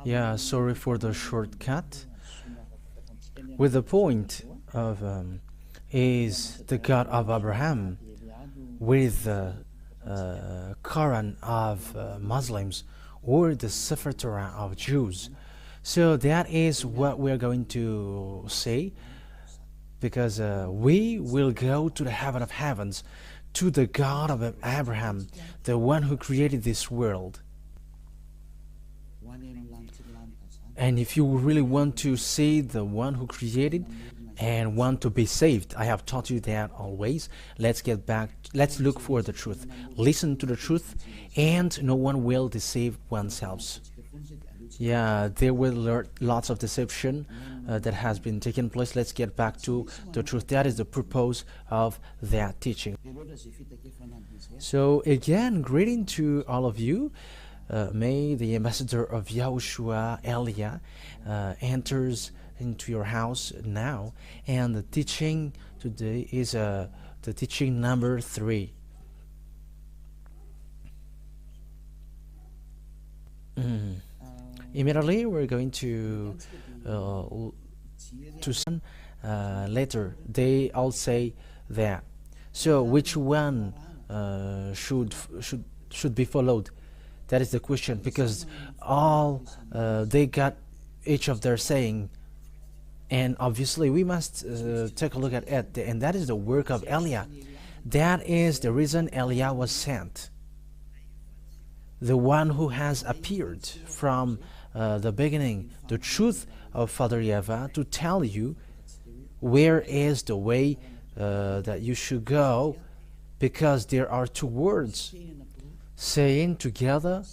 Yeah, sorry for the shortcut. With the point of is the God of Abraham with the Quran of Muslims or the Sefer Torah of Jews. So that is what we're going to say, because we will go to the heaven of heavens, to the God of Abraham, the one who created this world. And if you really want to see the one who created and want to be saved, I have taught you that always. Let's get back, let's look for the truth. Listen to the truth, and no one will deceive oneself. Yeah, there were lots of deception that has been taking place. Let's get back to the truth. That is the purpose of that teaching. So again, greeting to all of you. May the ambassador of YAHOSHUAH, Elia, enters into your house now. And the teaching today is the teaching number 3. Immediately we're going to later. They all say that. So which one should be followed? That is the question, because all they got each of their saying, and obviously we must take a look at it, and that is the work of Elia. That is the reason Elia was sent, the one who has appeared from the beginning, the truth of Father YAHVAH, to tell you where is the way that you should go, because there are 2 words saying together,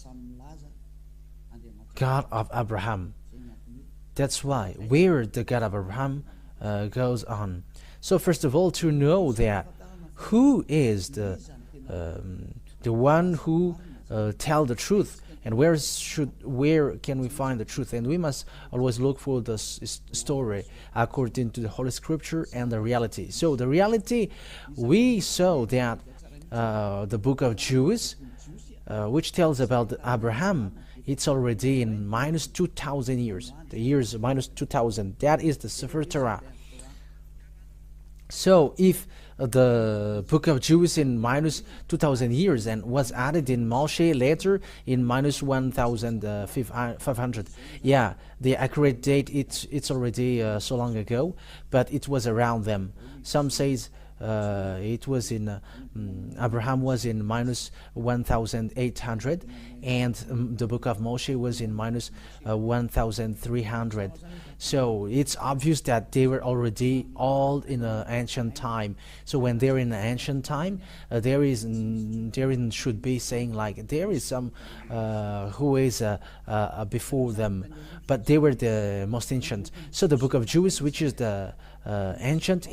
God of Abraham. That's why where the God of Abraham goes on. So first of all, to know that who is the one who tell the truth, and where can we find the truth? And we must always look for the story according to the Holy Scripture and the reality. So the reality, we saw that the book of Jews, which tells about Abraham, it's already in minus 2,000 years. The years minus 2,000. That is the sefer Torah. So if the book of Jews in minus 2,000 years and was added in Moshe later in minus 1,500. Yeah, the accurate date, it's already so long ago, but it was around them. Some says it was in Abraham was in minus 1,800, and the book of Moshe was in minus 1,300. So it's obvious that they were already all in an ancient time. So when they're in an ancient time, there should be saying like there is some who is before them, but they were the most ancient. So the book of Jews, which is the ancient,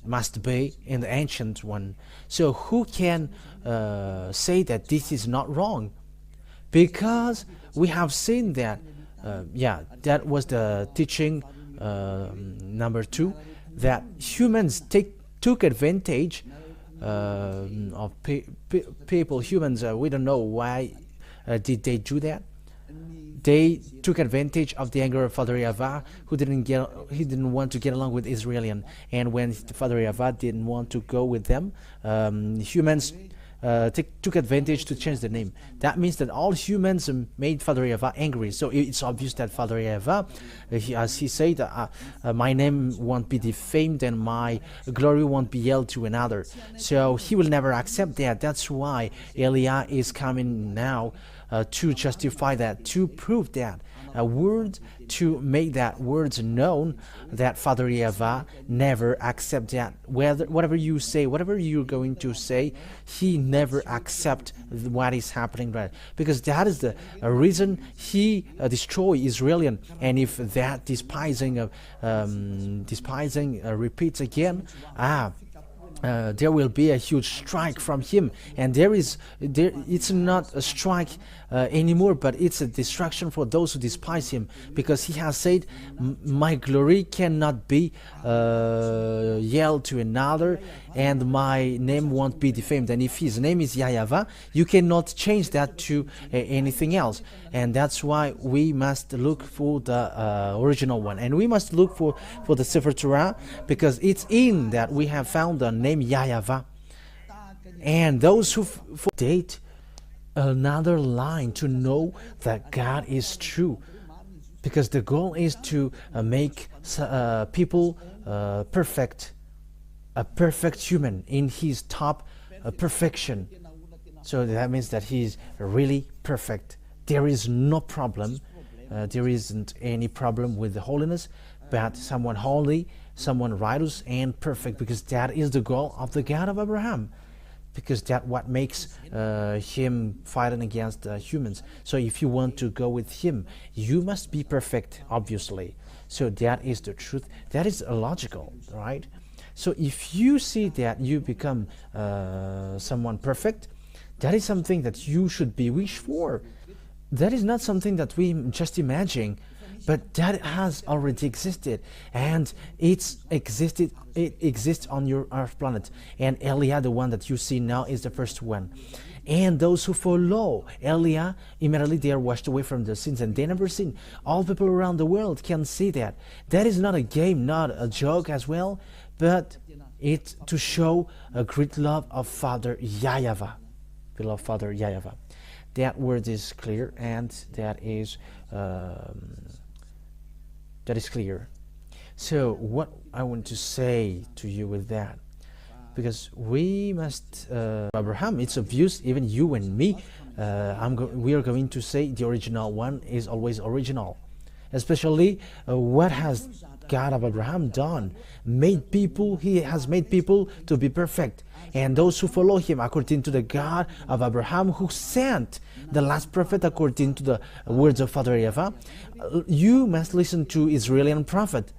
must be in the ancient one. So who can say that this is not wrong? Because we have seen that, that was the teaching number 2, that humans took advantage of people. Humans, we don't know why did they do that. They took advantage of the anger of Father YAHVAH, who didn't want to get along with Israelian, and when Father YAHVAH didn't want to go with them, humans took advantage to change the name. That means that all humans made Father YAHVAH angry. So it's obvious that Father YAHVAH, as he said, my name won't be defamed and my glory won't be yelled to another. So he will never accept that. That's why Elia is coming now to justify that, to prove that, a word to make that words known, that Father YAHVAH never accept that. Whatever you say, whatever you're going to say, he never accept what is happening, right? Because that is the reason he destroy Israelian. And if that despising repeats again, there will be a huge strike from him, and it's not a strike anymore, but it's a destruction for those who despise him, because he has said, my glory cannot be yelled to another, and my name won't be defamed. And if his name is YAHVAH, you cannot change that to anything else, and that's why we must look for the original one, and we must look for the sefer Torah, because it's in that we have found the name YAHVAH. And those who date another line to know that God is true, because the goal is to make people perfect, a perfect human in his top perfection. So that means that he is really perfect. There is no problem, there isn't any problem with the holiness, but someone holy, someone righteous and perfect, because that is the goal of the God of Abraham, because that's what makes him fighting against humans. So if you want to go with him, you must be perfect, obviously. So that is the truth. That is logical, right? So if you see that you become someone perfect, that is something that you should be wished for. That is not something that we just imagine, but that has already existed, and it exists on your earth planet. And Eliah, the one that you see now, is the first one. And those who follow Eliah, immediately they are washed away from their sins, and they never sin. All people around the world can see that. That is not a game, not a joke as well, but it's to show a great love of Father YAHVAH, beloved Father YAHVAH. That word is clear, and that is clear. So what I want to say to you with that, because we must Abraham, it's obvious, even you and me, we are going to say the original one is always original, especially what has God of Abraham done. He has made people to be perfect, and those who follow him according to the God of Abraham, who sent the last prophet according to the words of Father YAHVAH. You must listen to Israeli prophet.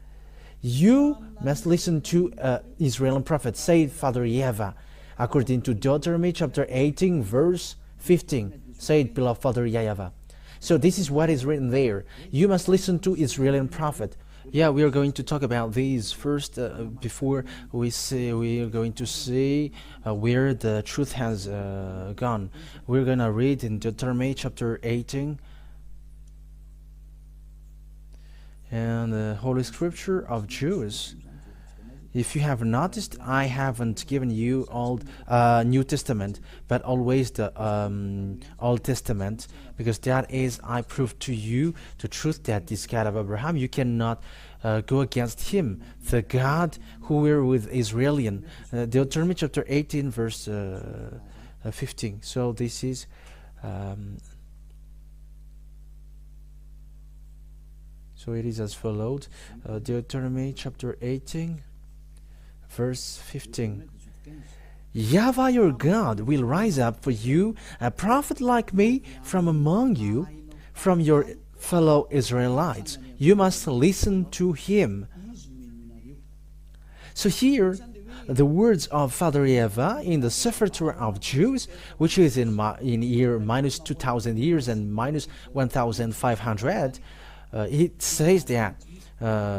You must listen to Israeli prophet, said Father YAHVAH, according to Deuteronomy chapter 18 verse 15, said beloved Father YAHVAH. So this is what is written there. You must listen to Israeli prophet. Yeah, we are going to talk about these first before we are going to see where the truth has gone. We're going to read in Deuteronomy chapter 18, and the Holy Scripture of Jews. If you have noticed, I haven't given you Old New Testament, but always the Old Testament, because that is, I prove to you the truth that this God of Abraham, you cannot go against him, the God who were with Israelian. Deuteronomy chapter 18 verse 15. So this is so it is as followed. Deuteronomy chapter 18 verse 15. YAHVAH your God will rise up for you a prophet like me from among you, from your fellow Israelites. You must listen to him. So here, the words of Father YAHVAH in the sefer Torah of Jews, which is in year minus 2,000 years and minus 1,500, it says that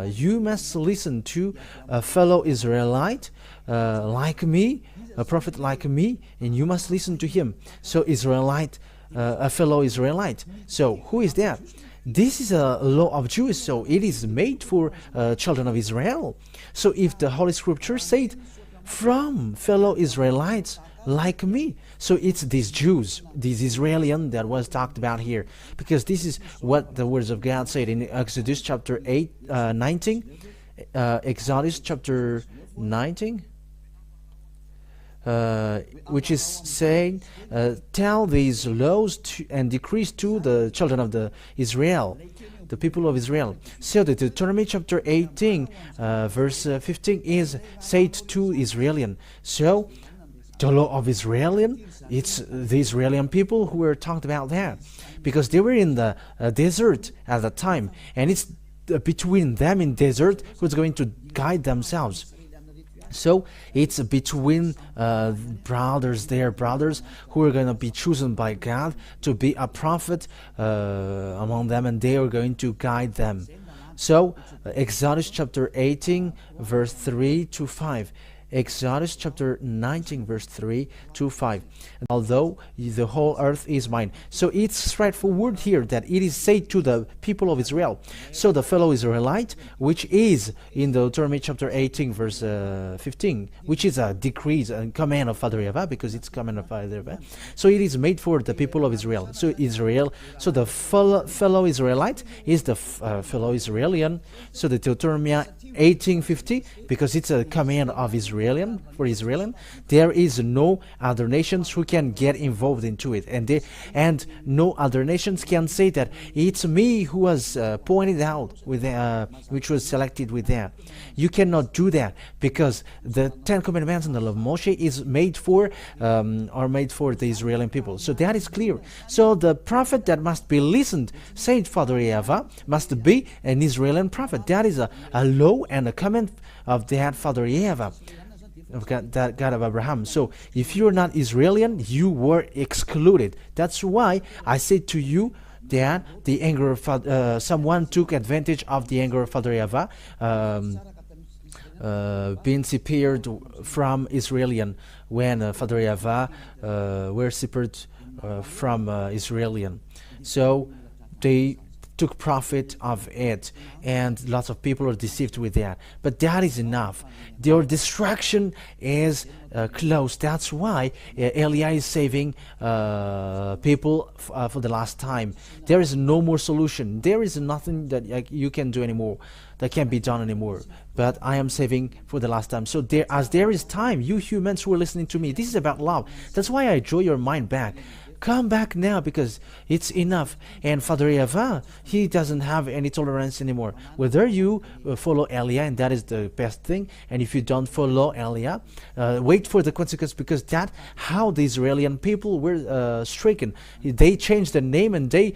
you must listen to a fellow Israelite like me, a prophet like me, and you must listen to him. So Israelite, a fellow Israelite. So who is that? This is a law of Jews, so it is made for children of Israel. So if the Holy Scripture said, from fellow Israelites like me, so it's these Jews, these Israelian that was talked about here, because this is what the words of God said in Exodus chapter 19, Exodus chapter 19, which is saying, tell these laws and decrees to the children of the Israel, the people of Israel. So the Deuteronomy chapter 18 verse 15 is said to Israelian. So the law of Israelian, it's the Israelian people who were talked about there, because they were in the desert at the time, and it's between them in desert who's going to guide themselves. So it's between brothers, their brothers, who are going to be chosen by God to be a prophet among them, and they are going to guide them. So Exodus chapter 18 verse 3 to 5. Exodus chapter 19 verse 3 to 5. Although the whole earth is mine. So it's straightforward here that it is said to the people of Israel. So the fellow Israelite, which is in Deuteronomy chapter 18 verse 15, which is a decree, a command of Father YAHVAH, because it's command of Father YAHVAH. So it is made for the people of Israel. So the fellow Israelite is the fellow Israelian. So the Deuteronomy 18:50, because it's a command of Israelian, for Israelian, there is no other nations who can get involved into it, and no other nations can say that it's me who was pointed out with which was selected with that. You cannot do that, because the 10 Commandments and the law of Moshe is made for the Israeli people. So that is clear. So the prophet that must be listened, said Father YAHVAH, must be an Israeli prophet. That is a law and a command of that Father YAHVAH, of God, that God of Abraham. So if you're not Israeli, you were excluded. That's why I said to you that the anger of someone took advantage of the anger of Father YAHVAH, being separated from Israelian, when Father YAHVAH were separated from Israelian. So they took profit of it, and lots of people are deceived with that. But that is enough. Their destruction is close. That's why Eliah is saving people for the last time. There is no more solution. There is nothing that you can do anymore, that can be done anymore. But I am saving for the last time. So as there is time, you humans who are listening to me, this is about love. That's why I draw your mind back. Come back now, because it's enough. And Father YAHVAH, he doesn't have any tolerance anymore. Whether you follow Eliah, and that is the best thing, and if you don't follow Eliah, wait for the consequence, because that's how the Israeli people were stricken. They changed the name, and they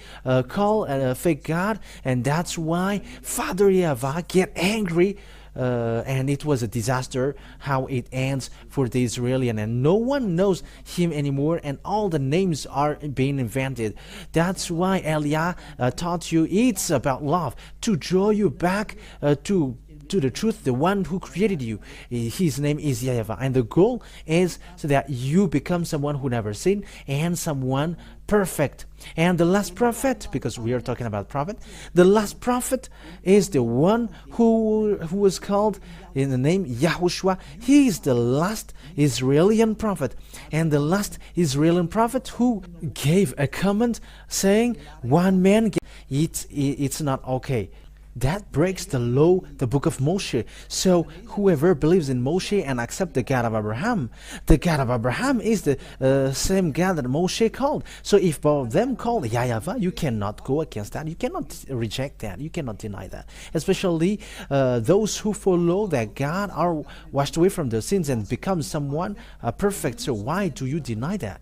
call a fake God, and that's why Father YAHVAH get angry. And it was a disaster how it ends for the Israelian, and no one knows him anymore, and all the names are being invented. That's why Eliah taught you it's about love, to draw you back to the truth, the one who created you. His name is YAHVAH, and the goal is so that you become someone who never sinned, and someone perfect. And the last prophet, because we are talking about prophet, the last prophet is the one who was called in the name YAHOSHUAH. He is the last Israeli prophet, and the last Israeli prophet who gave a comment saying, one man, it's not okay. That breaks the law, the book of Moshe. So whoever believes in Moshe and accepts the God of Abraham is the same God that Moshe called. So if both of them called YAHVAH, you cannot go against that. You cannot reject that. You cannot deny that. Especially those who follow that God are washed away from their sins and become someone perfect. So why do you deny that?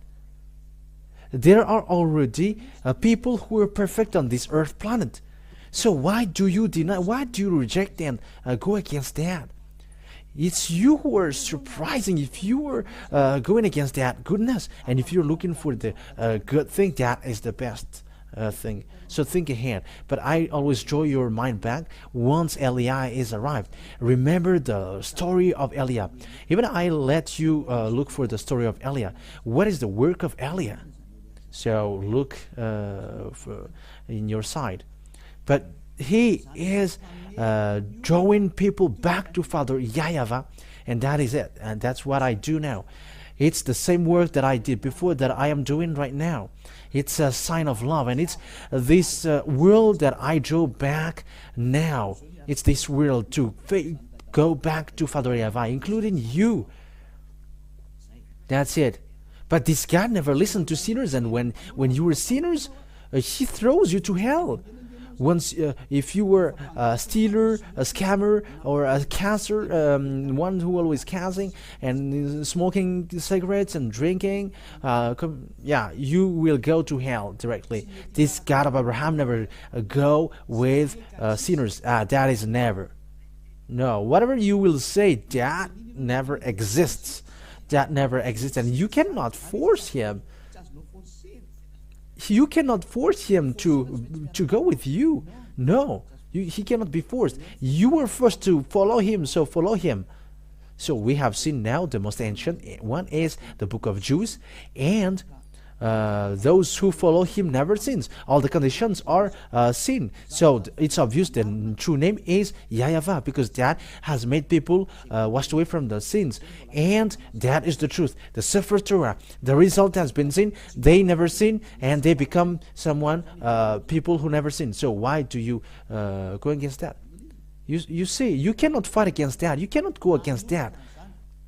There are already people who are perfect on this earth planet. So why do you deny, why do you reject and go against that? It's you who are surprising if you are going against that goodness. And if you're looking for the good thing, that is the best thing. So think ahead. But I always draw your mind back once Eliah is arrived. Remember the story of Eliah. Even I let you look for the story of Eliah. What is the work of Eliah? So look in your side. But he is drawing people back to Father YAHVAH, and that is it. And that's what I do now. It's the same work that I did before that I am doing right now. It's a sign of love, and it's this world that I draw back now. It's this world to go back to Father YAHVAH, including you. That's it. But this God never listened to sinners, and when you were sinners, he throws you to hell. Once, if you were a stealer, a scammer, or a cancer, one who always causing and smoking cigarettes and drinking, you will go to hell directly. This God of Abraham never go with sinners. That is never. No, whatever you will say, that never exists. That never exists, and you cannot force him. You cannot force him to go with you. No, he cannot be forced. You were forced to follow him, so follow him. So we have seen now the most ancient one is the book of Jude, and those who follow him never sins. All the conditions are sin. So it's obvious the true name is YAHVAH, because that has made people washed away from the sins, and that is the truth. The sefer Torah, the result has been sin. They never sin, and they become someone people who never sin. So why do you go against that? You see, you cannot fight against that. You cannot go against that.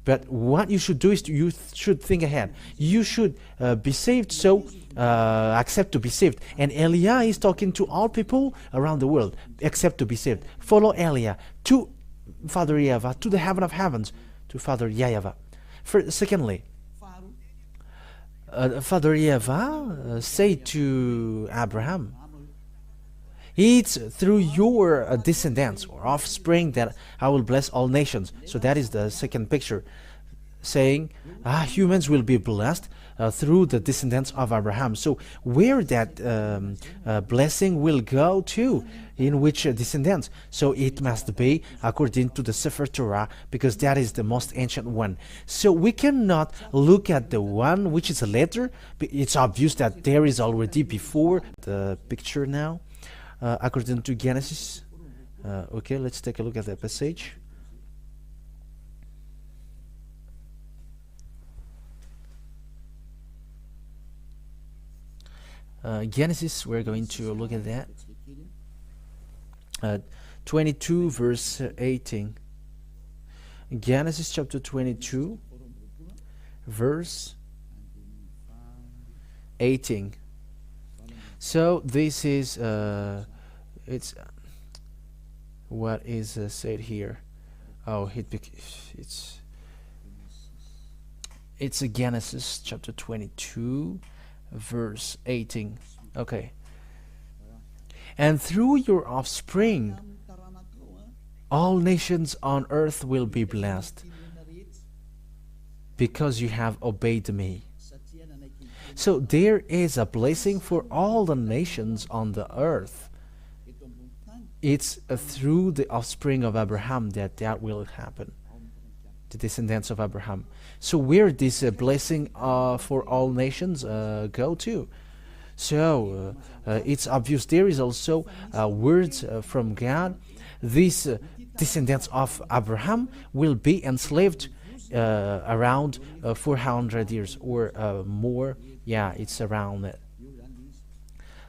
But what you should do is you should think ahead. You should be saved, so accept to be saved. And Elia is talking to all people around the world, accept to be saved. Follow Elia to Father YAHVAH, to the heaven of heavens, to Father YAHVAH. Secondly, Father YAHVAH said to Abraham, it's through your descendants or offspring that I will bless all nations. So that is the second picture, saying humans will be blessed through the descendants of Abraham. So where that blessing will go to, in which descendants? So it must be according to the sefer Torah, because that is the most ancient one. So we cannot look at the one which is a letter. It's obvious that there is already before the picture now. According to Genesis. Okay, let's take a look at the passage. Genesis, we're going to look at that. 22 verse 18. Genesis chapter 22 verse 18. So this is it's what is said here. Oh, it's a Genesis chapter 22 verse 18. Okay. And through your offspring all nations on earth will be blessed, because you have obeyed me. So there is a blessing for all the nations on the earth. It's through the offspring of Abraham that will happen, the descendants of Abraham. So where this blessing for all nations go to? So it's obvious there is also words from God. These descendants of Abraham will be enslaved around 400 years or more. Yeah, it's around it.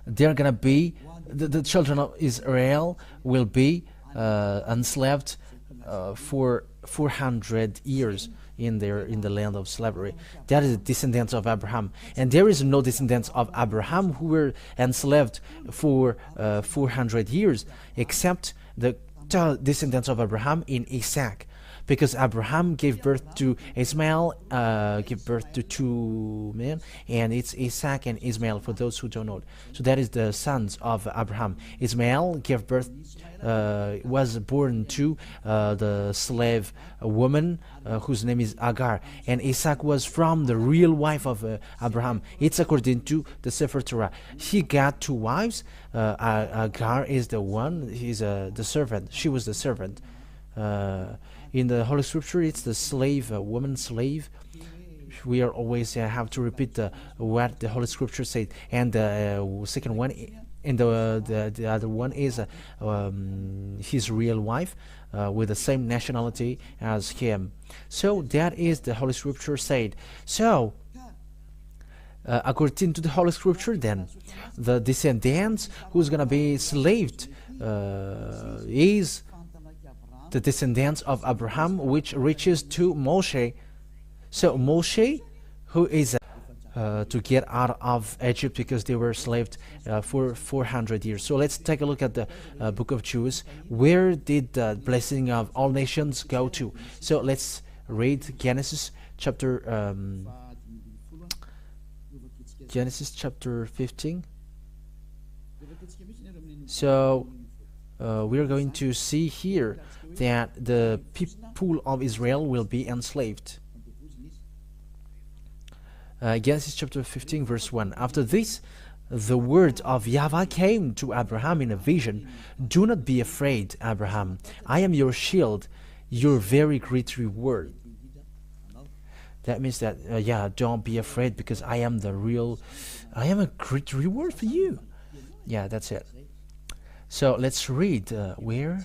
They're gonna be the children of Israel will be enslaved for 400 years in the land of slavery. That is the descendants of Abraham, and there is no descendants of Abraham who were enslaved for 400 years, except the descendants of Abraham in Isaac. Because Abraham gave birth to Ismail, gave birth to two men, and it's Isaac and Ismail for those who don't know. So that is the sons of Abraham. Ismail gave birth, was born to the slave woman whose name is Agar, and Isaac was from the real wife of Abraham. It's according to the Sefer Torah. He got two wives. Agar is the one. He's the servant. She was the servant. In the Holy Scripture, it's the slave, woman slave. We are always have to repeat what the Holy Scripture said. And the second one, and the other one is his real wife with the same nationality as him. So that is the Holy Scripture said. So according to the Holy Scripture, then the descendants who's gonna be enslaved is the descendants of Abraham, which reaches to Moshe. So Moshe, who is to get out of Egypt because they were enslaved for 400 years. So let's take a look at the book of Jude. Where did the blessing of all nations go to? So let's read Genesis chapter 15. So we are going to see here that the people of Israel will be enslaved. Genesis chapter 15 verse 1. After this, the word of YAHVAH came to Abraham in a vision. Do not be afraid, Abraham. I am your shield, your very great reward. That means that, yeah, don't be afraid, because I am a great reward for you. Yeah, that's it. So let's read where?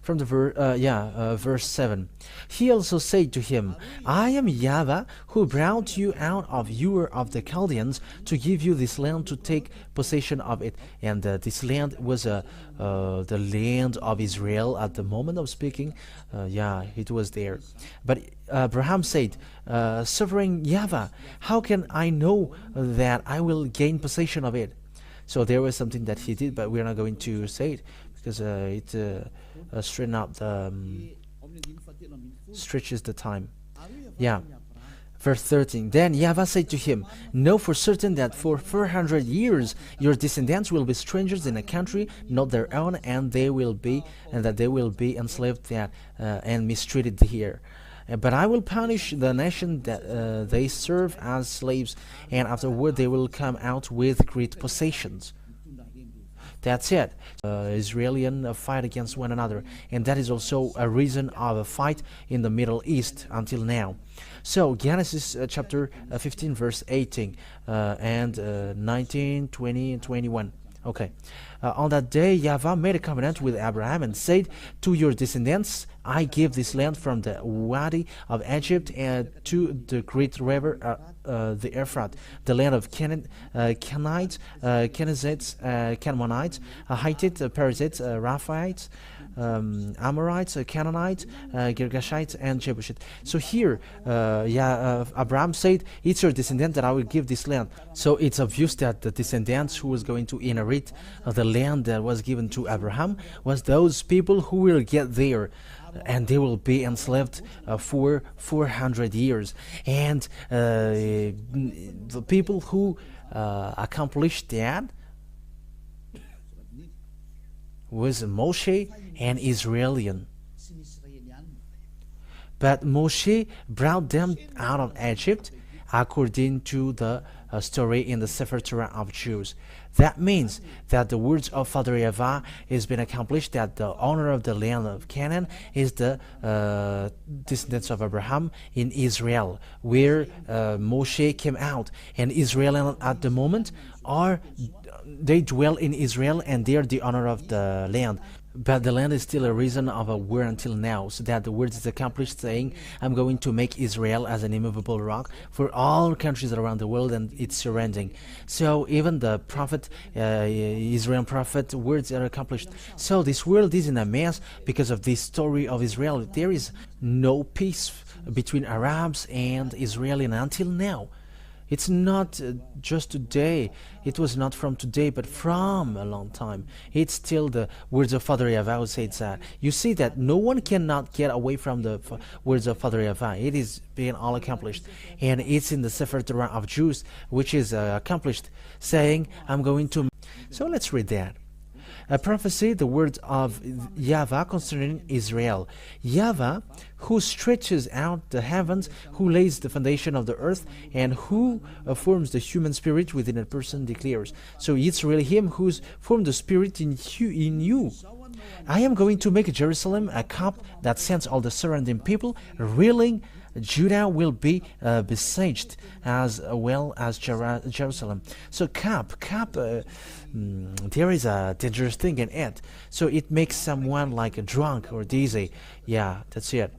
From the verse 7. He also said to him, I am YAHVAH, who brought you out of Ur of the Chaldeans to give you this land to take possession of it. And this land was the land of Israel at the moment of speaking. Yeah, it was there. But Abraham said, Sovereign YAHVAH, how can I know that I will gain possession of it? So there was something that he did, but we're not going to say it, because it straighten out the stretches the time. Yeah. Verse 13. Then YAHVAH said to him, know for certain that for 400 years your descendants will be strangers in a country not their own, and that they will be enslaved and mistreated here. But I will punish the nation that they serve as slaves, and afterward they will come out with great possessions. That's it. Israeli fight against one another, and that is also a reason of a fight in the Middle East until now. So Genesis chapter 15 verse 18 and 19, 20 and 21. Okay. On that day YAHVAH made a covenant with Abraham and said, to your descendants I give this land from the Wadi of Egypt and to the great river the Euphrates, the land of Canaanites, Kenizzites, Canaanites, Hittites, Perizzites, Rephaites, Amorites, Canaanites, Girgashites, and Jebusites. So here, Abraham said, it's your descendant that I will give this land. So it's obvious that the descendants who was going to inherit the land that was given to Abraham was those people who will get there, and they will be enslaved for 400 years. And the people who accomplished that was Moshe and Israelian. But Moshe brought them out of Egypt according to the story in the sefer torat of Jews. That means that the words of Father YAHVAH has been accomplished, that the owner of the land of Canaan is the descendants of Abraham in Israel, where Moshe came out, and Israel at the moment they dwell in Israel, and they are the owner of the land. But the land is still a reason of a war until now, so that the word is accomplished, saying, I'm going to make Israel as an immovable rock for all countries around the world, and its surrounding. So even the prophet, Israel prophet, words are accomplished. So this world is in a mess because of this story of Israel. There is no peace between Arabs and Israeli until now. It's not just today. It was not from today, but from a long time. It's still the words of Father YAHVAH who says that. You see that no one cannot get away from the words of Father YAHVAH. It is being all accomplished. And it's in the sefer torat of Jews, which is accomplished, saying, I'm going to... So let's read that. A prophecy, the word of YAHVAH concerning Israel. YAHVAH, who stretches out the heavens, who lays the foundation of the earth, and who forms the human spirit within a person, declares. So it's really him who's formed the spirit in you. I am going to make Jerusalem a cup that sends all the surrounding people reeling. Judah will be besieged as well as Jerusalem. So cup, there is a dangerous thing in it. So it makes someone like a drunk or dizzy. Yeah, that's it.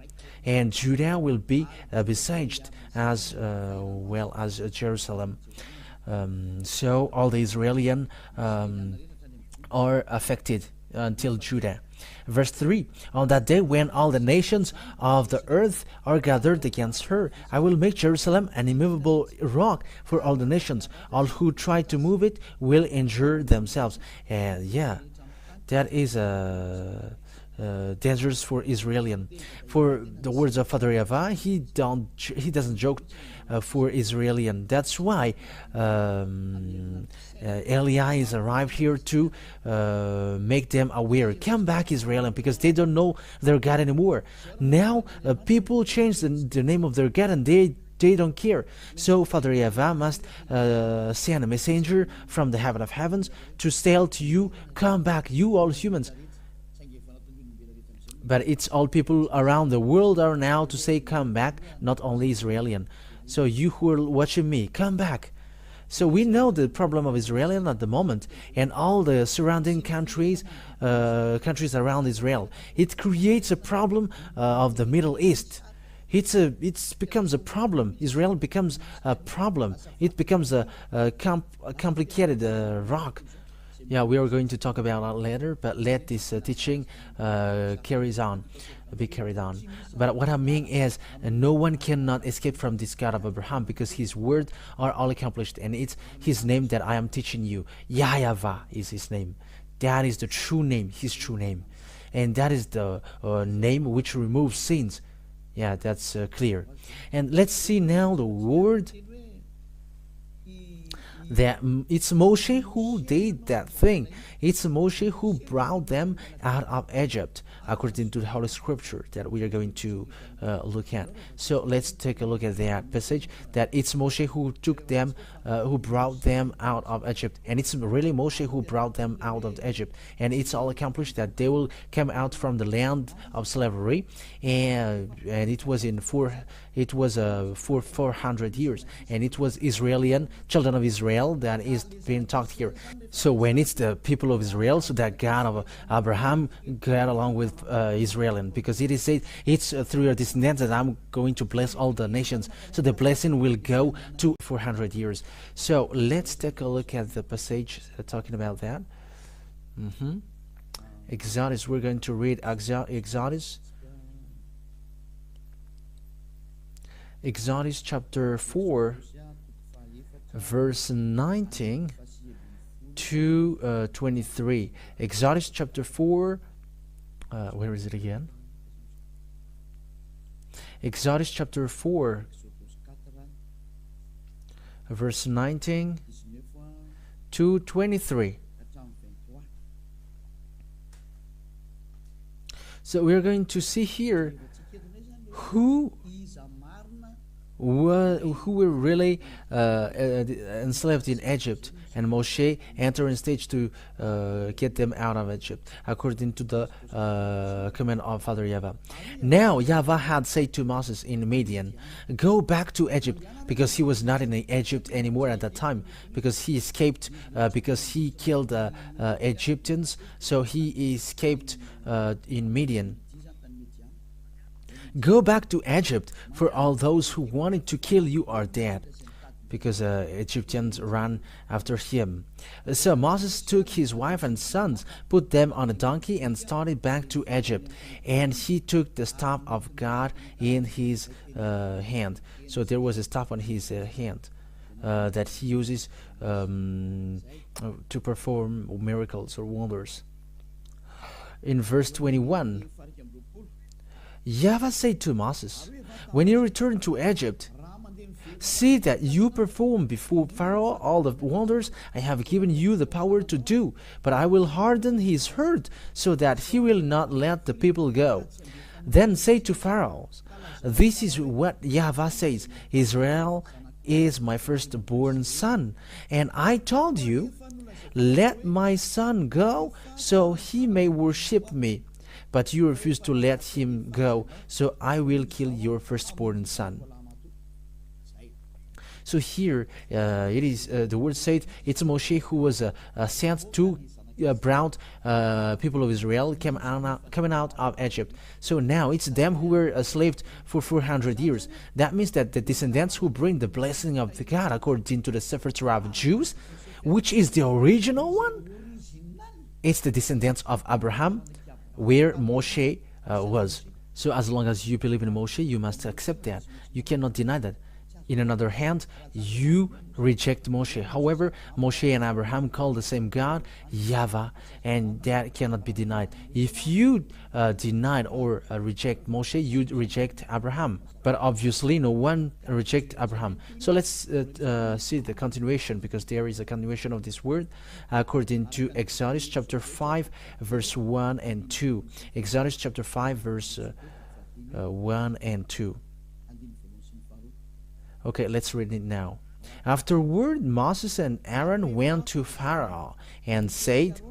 And Judah will be besieged as well as Jerusalem. So all the Israelians are affected until Judah. Verse 3, on that day when all the nations of the earth are gathered against her, I will make Jerusalem an immovable rock for all the nations. All who try to move it will injure themselves. And yeah, that is dangerous for Israelian. For the words of Father YAHVAH, he doesn't joke for Israelian. That's why Eli is arrived here to make them aware. Come back, Israelian, because they don't know their God anymore. Now people change the name of their God, and they don't care. So Father YAHVAH must send a messenger from the heaven of heavens to tell to you, come back, you all humans. But it's all people around the world are now to say come back, not only Israelian. So you who are watching me, come back. So we know the problem of Israelian at the moment, and all the surrounding countries around Israel. It creates a problem of the Middle East. It becomes a problem. Israel becomes a problem. It becomes a complicated rock. Yeah, we are going to talk about that later, but let this teaching be carried on. But what I mean is, no one cannot escape from this God of Abraham, because his words are all accomplished, and it's his name that I am teaching you. YAHVAH is his name. That is the true name, his true name. And that is the name which removes sins. Yeah, that's clear. And let's see now the word that it's Moshe who did that thing. It's Moshe who brought them out of Egypt, according to the Holy Scripture that we are going to look at. So let's take a look at that passage, that it's Moshe who took them, who brought them out of Egypt. And it's really Moshe who brought them out of Egypt. And it's all accomplished that they will come out from the land of slavery. And it was for 400 years. And it was Israelian, children of Israel, that is being talked here. So when it's the people of Israel, so that God of Abraham got along with Israelian, because it is said, it's through your descendants that I'm going to bless all the nations. So the blessing will go to 400 years. So let's take a look at the passage talking about that. Exodus, we're going to read Exodus chapter 4, verse 19 to 23. Exodus chapter 4, where is it again? Exodus chapter 4, verse 19 to 23. So we're going to see here who were really enslaved in Egypt, and Moshe entered in stage to get them out of Egypt, according to the command of Father YAHVAH. Now YAHVAH had said to Moses in Midian, go back to Egypt, because he was not in Egypt anymore at that time, because he escaped, because he killed Egyptians, so he escaped in Midian. Go back to Egypt, for all those who wanted to kill you are dead. Because Egyptians ran after him. So Moses took his wife and sons, put them on a donkey, and started back to Egypt. And he took the staff of God in his hand. So there was a staff on his hand that he uses to perform miracles or wonders. In verse 21, YAHVAH said to Moses, when you return to Egypt, see that you perform before Pharaoh all the wonders I have given you the power to do, but I will harden his heart so that he will not let the people go. Then say to Pharaoh, this is what YAHVAH says, Israel is my firstborn son, and I told you, let my son go so he may worship me. But you refuse to let him go, so I will kill your firstborn son. So here it is the word said it's Moshe who was sent to brought people of Israel coming out of Egypt. So now it's them who were enslaved for 400 years. That means that the descendants who bring the blessing of the God according to the sefer of Jews, which is the original one, it's the descendants of Abraham, where Moshe was. So as long as you believe in Moshe, you must accept that. You cannot deny that. In another hand, you reject Moshe. However, Moshe and Abraham call the same God YAHVAH, and that cannot be denied. If you deny or reject Moshe, you reject Abraham. But obviously, no one reject Abraham. So let's see the continuation, because there is a continuation of this word according to Exodus chapter 5, verse 1 and 2. Exodus chapter 5, verse 1 and 2. Okay, let's read it now. Afterward, Moses and Aaron went to Pharaoh and said,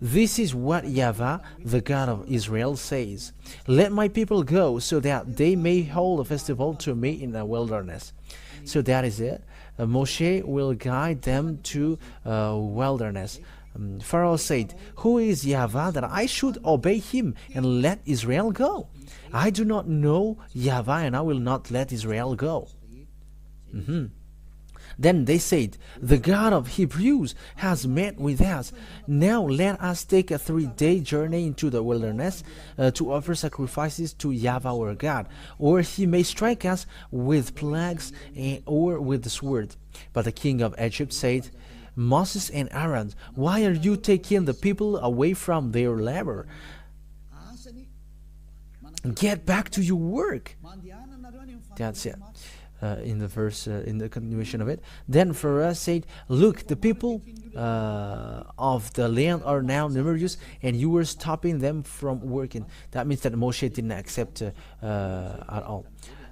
"This is what YAHVAH, the God of Israel, says. Let my people go, so that they may hold a festival to me in the wilderness." So that is it. Moshe will guide them to wilderness. Pharaoh said, "Who is YAHVAH that I should obey him and let Israel go? I do not know YAHVAH, and I will not let Israel go." Then they said, "The God of Hebrews has met with us. Now let us take a 3-day journey into the wilderness to offer sacrifices to YAHVAH our God, or he may strike us with plagues or with the sword." But the king of Egypt said, "Moses and Aaron, why are you taking the people away from their labor? Get back to your work." That's it. In the verse, in the continuation of it. Then Pharaoh said, "Look, the people of the land are now numerous, and you were stopping them from working." That means that Moshe didn't accept at all.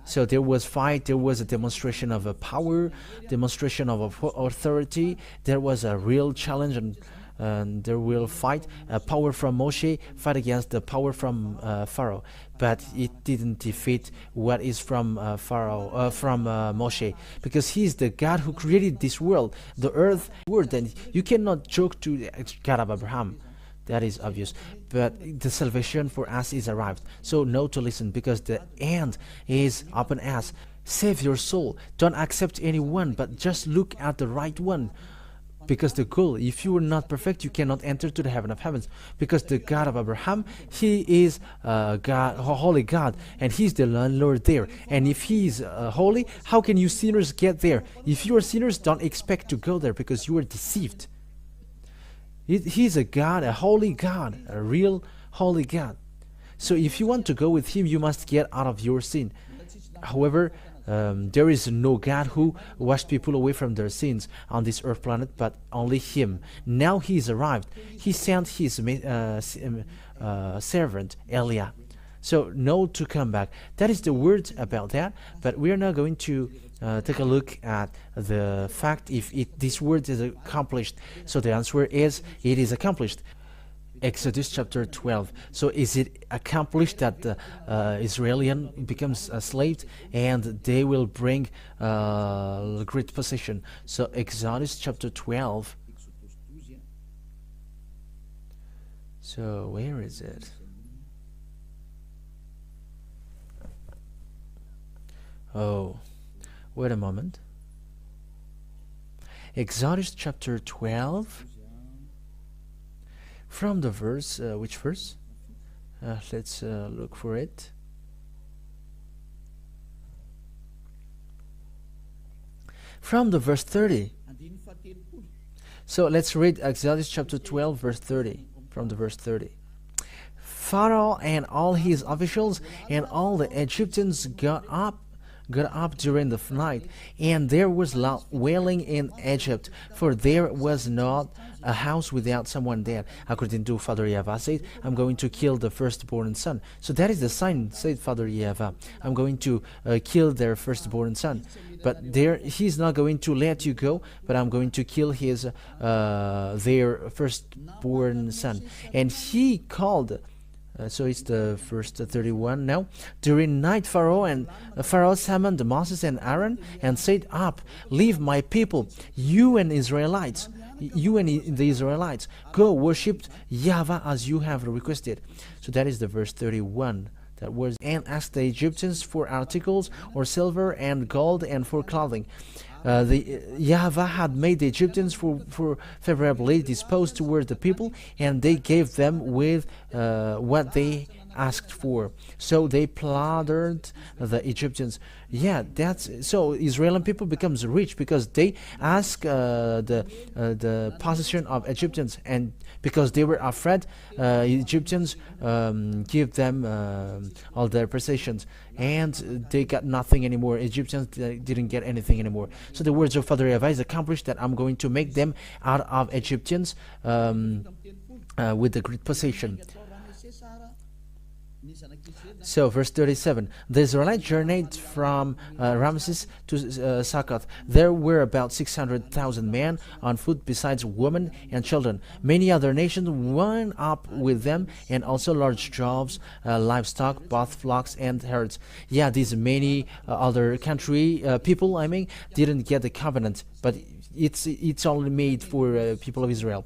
So there was fight, there was a demonstration of a power, demonstration of authority, there was a real challenge, and there will fight, a power from Moshe fight against the power from Pharaoh, but it didn't defeat what is from Moshe, because he is the God who created this world, the earth, world, and you cannot joke to the God of Abraham. That is obvious. But the salvation for us is arrived. So know to listen, because the end is upon us. Save your soul. Don't accept anyone, but just look at the right one. Because the goal, if you are not perfect, you cannot enter to the heaven of heavens. Because the God of Abraham, he is God, a holy God, and he's the landlord there. And if he is holy, how can you sinners get there? If you are sinners, don't expect to go there, because you are deceived. He's a God, a holy God, a real holy God. So if you want to go with him, you must get out of your sin. However, there is no God who washed people away from their sins on this earth planet, but only him. Now he is arrived. He sent his servant Eliah. So know to come back. That is the word about that. But we are now going to take a look at the fact if this word is accomplished. So the answer is, it is accomplished. Exodus chapter 12. So is it accomplished that the Israelian becomes a slave and they will bring great possession? So Exodus chapter 12. So where is it? Oh, wait a moment. Exodus chapter 12. From the verse, which verse? Let's look for it. From the verse 30. So let's read Exodus chapter 12, verse 30. From the verse 30. Pharaoh and all his officials and all the Egyptians got up during the night, and there was loud wailing in Egypt, for there was not a house without someone dead. According to Father YAHVAH said, "I'm going to kill the firstborn son." So that is the sign, said Father YAHVAH. I'm going to kill their firstborn son. But he's not going to let you go, but I'm going to kill their firstborn son. And he called. So it's the verse 31 now. During night, Pharaoh summoned Moses and Aaron and said, "Up, leave my people, you and the Israelites. Go worship YAHVAH as you have requested." So that is the verse 31. That was, "And asked the Egyptians for articles or silver and gold and for clothing." The YAHVAH had made the Egyptians for favorably disposed toward the people, and they gave them with what they asked for. So they plundered the Egyptians. Yeah, that's so Israeli people becomes rich because they ask the possession of Egyptians, and because they were afraid, Egyptians give them all their possessions, and they got nothing anymore. Egyptians didn't get anything anymore. So the words of Father YAHVAH is accomplished, that I'm going to make them out of Egyptians with the great possession. So verse 37, the Israelites journeyed from Ramses to Succoth. There were about 600,000 men on foot, besides women and children. Many other nations went up with them, and also large droves, livestock, both flocks and herds. Yeah, these many other country people, I mean, didn't get the covenant, but it's only made for people of Israel.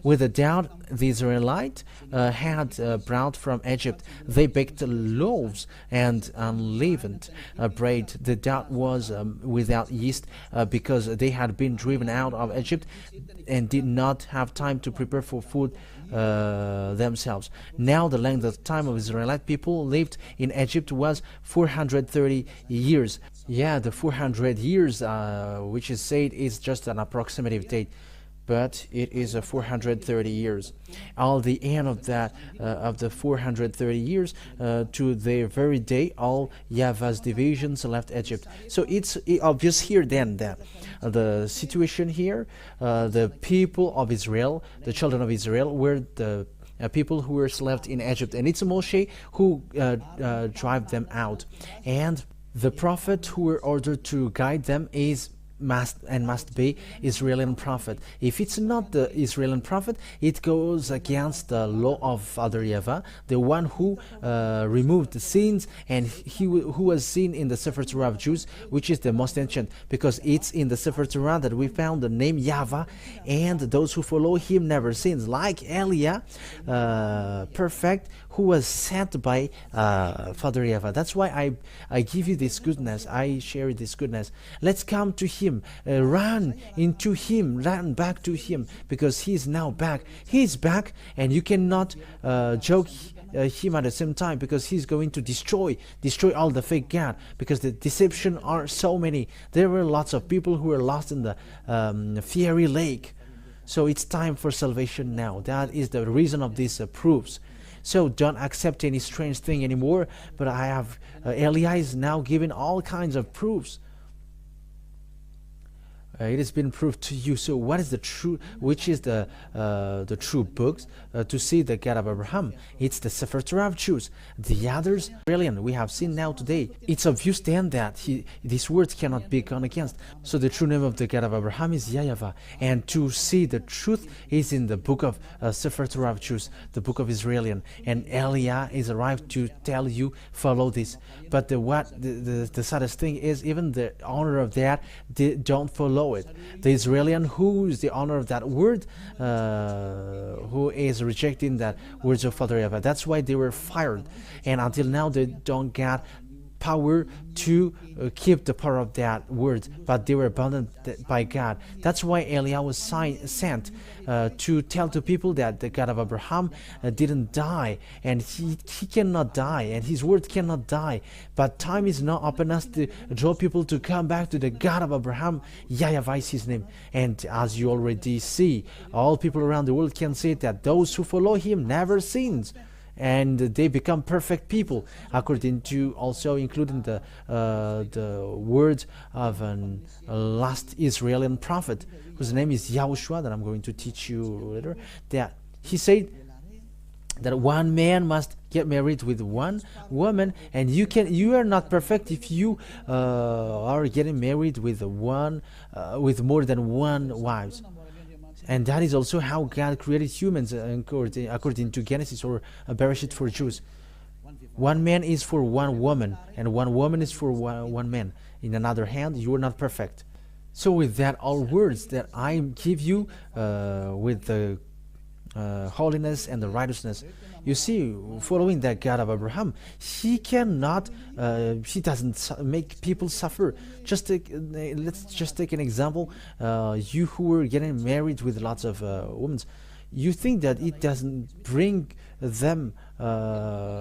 With a doubt, the Israelites had brought from Egypt. They baked loaves and unleavened bread. The doubt was without yeast, because they had been driven out of Egypt and did not have time to prepare for food themselves. Now the length of time of Israelite people lived in Egypt was 430 years. Yeah, the 400 years, which is said, is just an approximative date, but it is a 430 years. All the end of that, of the 430 years, to the very day, all YAHVAH's divisions left Egypt. So it's obvious here then that the situation here, the people of Israel, the children of Israel, were the people who were left in Egypt, and it's Moshe who drive them out, and the prophet who were ordered to guide them must be Israeli prophet. If it's not the Israeli prophet, it goes against the law of Father YAHVAH, the one who removed the sins, and who was seen in the sefer of Jews, which is the most ancient, because it's in the sefer that we found the name YAHVAH, and those who follow him never sins, like Eliah, perfect, who was sent by Father YAHVAH. That's why I give you this goodness, I share this goodness. Let's come to him, run into him, run back to him, because he's now back. He's back, and you cannot joke him at the same time, because he's going to destroy all the fake God, because the deception are so many. There were lots of people who were lost in the fiery lake. So it's time for salvation now. That is the reason of these proofs. So don't accept any strange thing anymore, but I have Eliah is now giving all kinds of proofs. It has been proved to you. So what is the true, which is the true books to see the God of Abraham? It's the Sefer of Jews. The others, brilliant, we have seen now today. It's obvious then that these words cannot be gone against. So the true name of the God of Abraham is YAHVAH, and to see the truth is in the book of Sefer of Jews, the book of Israelian, and Eliah is arrived to tell you, follow this. But the saddest thing is, even the honor of that, they don't follow it. The Israelian, who is the honor of that word, who is rejecting that words of Father YAHVAH. That's why they were fired, and until now they don't get power to keep the power of that word, but they were abandoned by God. That's why Eliah was sent to tell to people that the God of Abraham didn't die, and he cannot die, and his word cannot die. But time is now upon us to draw people to come back to the God of Abraham. YAHVAH is his name, and as you already see, all people around the world can say that those who follow him never sins, and they become perfect people, according to also including the words of a last Israeli prophet, whose name is YAHOSHUAH, that I'm going to teach you later. That he said that one man must get married with one woman, and you are not perfect if you are getting married with more than one wives. And that is also how God created humans, according to Genesis or Bereshit for Jews. One man is for one woman, and one woman is for one man. In another hand, you are not perfect. So with that, all words that I give you with the holiness and the righteousness, you see, following that God of Abraham, he doesn't make people suffer. Let's just take an example. You who were getting married with lots of women, you think that it doesn't bring them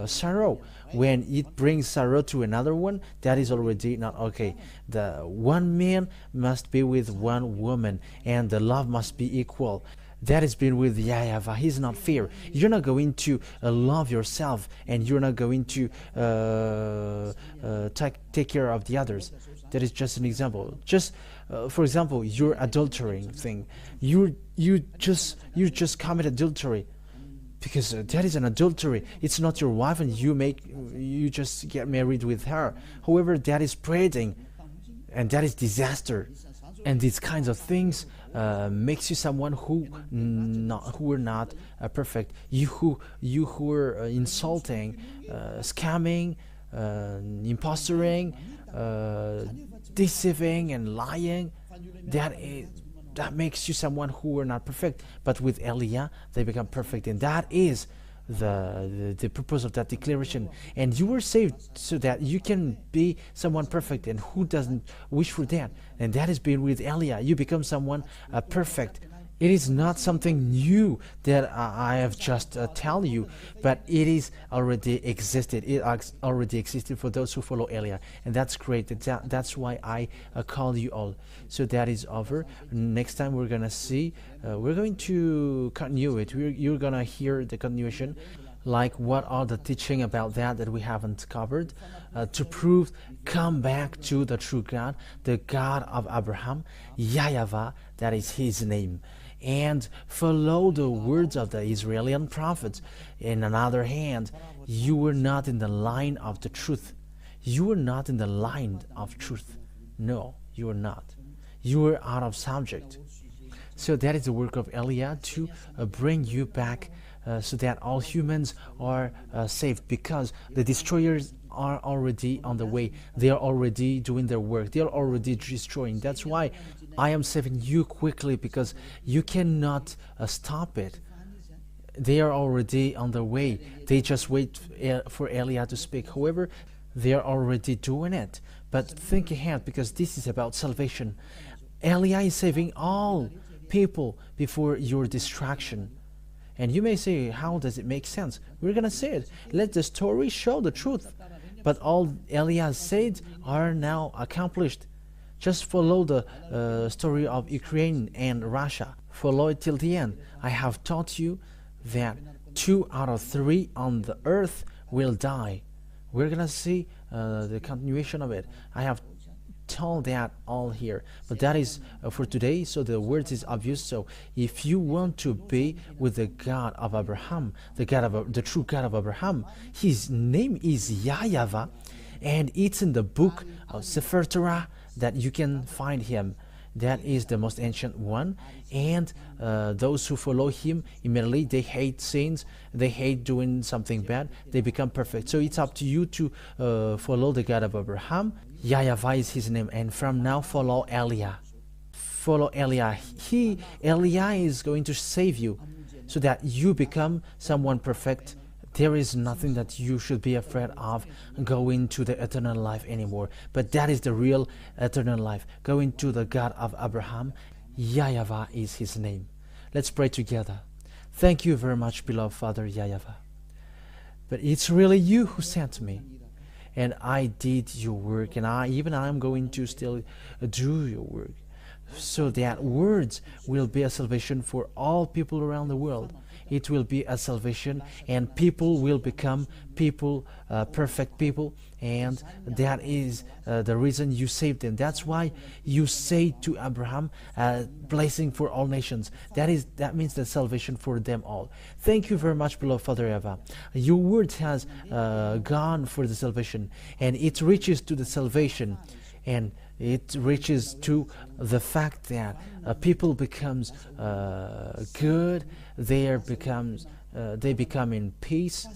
sorrow. When it brings sorrow to another one, that is already not okay. The one man must be with one woman, and the love must be equal. That is been with YAHVAH. He's not fair. You're not going to love yourself, and you're not going to take care of the others. That is just an example. Just for example, your adultering thing. You just commit adultery, because that is an adultery. It's not your wife, and you just get married with her. However, that is spreading, and that is disaster. And these kinds of things makes you someone who are not perfect. You who are insulting, scamming, impostoring, deceiving and lying. That makes you someone who are not perfect. But with Elia, they become perfect, and that is the purpose of that declaration. And you were saved so that you can be someone perfect, and who doesn't wish for that? And that has been with Elia. You become someone perfect. It is not something new that I have just tell you, but it is already existed. It already existed for those who follow Elia, and that's great. That's why I call you all. So that is over. Next time we're gonna see. We're going to continue it. You're gonna hear the continuation, like what are the teaching about that we haven't covered, to prove, come back to the true God, the God of Abraham, YAHVAH, that is his name, and follow the words of the Israeli prophets. In another hand, you were not in the line of the truth. You were not in the line of truth. No, you were not. You were out of subject. So that is the work of Elia, to bring you back, so that all humans are saved, because the destroyers are already on the way. They are already doing their work. They are already destroying. That's why I am saving you quickly, because you cannot stop it. They are already on the way. They just wait for Elia to speak. However, they are already doing it. But think ahead, because this is about salvation. Elia is saving all people before your distraction. And you may say, how does it make sense? We're going to say it. Let the story show the truth. But all Elia said are now accomplished. Just follow the story of Ukraine and Russia. Follow it till the end. I have taught you that 2 out of 3 on the earth will die. We're going to see the continuation of it. I have told that all here, but that is for today. So the words is obvious. So if you want to be with the God of Abraham, the true God of Abraham, his name is YAHVAH, and it's in the book of sefer Torah that you can find him. That is the most ancient one, and those who follow him immediately, they hate sins, they hate doing something bad, they become perfect. So it's up to you to follow the God of Abraham. YAHVAH is his name, and from now follow Elia. Follow Elia. Elia is going to save you, so that you become someone perfect. There is nothing that you should be afraid of going to the eternal life anymore. But that is the real eternal life, going to the God of Abraham. YAHVAH is his name. Let's pray together. Thank you very much, beloved Father YAHVAH. But it's really you who sent me, and I did your work, and I'm going to still do your work, so that words will be a salvation for all people around the world. It will be a salvation, and people will become people, perfect people, and that is the reason you saved them. That's why you say to Abraham, blessing for all nations. That means the salvation for them all. Thank you very much, beloved Father YAHVAH. Your word has gone for the salvation, and it reaches to the salvation, and it reaches to the fact that people becomes good. They become in peace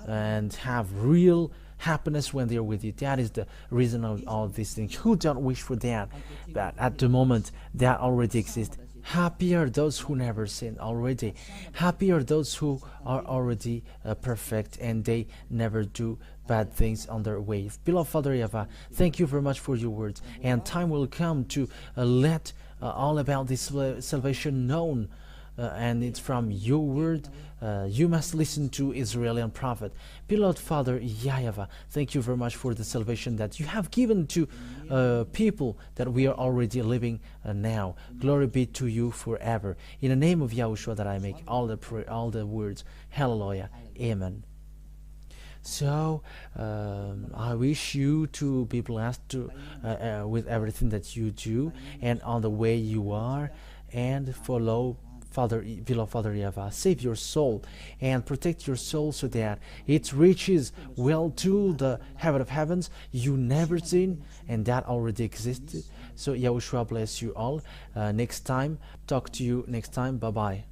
and have real happiness when they're with you. That is the reason of all these things. Who don't wish for that? But at the moment, that already exists. Happy are those who never sin already. Happy are those who are already perfect, and they never do bad things on their way. Beloved Father YAHVAH, thank you very much for your words, and time will come to let all about this salvation known and it's from your word. You must listen to Israeli prophet. Beloved Father YAHVAH, thank you very much for the salvation that you have given to people that we are already living now. Glory be to you forever. In the name of Yahushua that I make all the words. Hallelujah. Amen. So I wish you to be blessed with everything that you do and on the way you are, and follow beloved Father YAHVAH. Save your soul and protect your soul so that it reaches well to the heaven of heavens you never seen, and that already existed. So Yahushua bless you all. Next time, talk to you next time. Bye bye.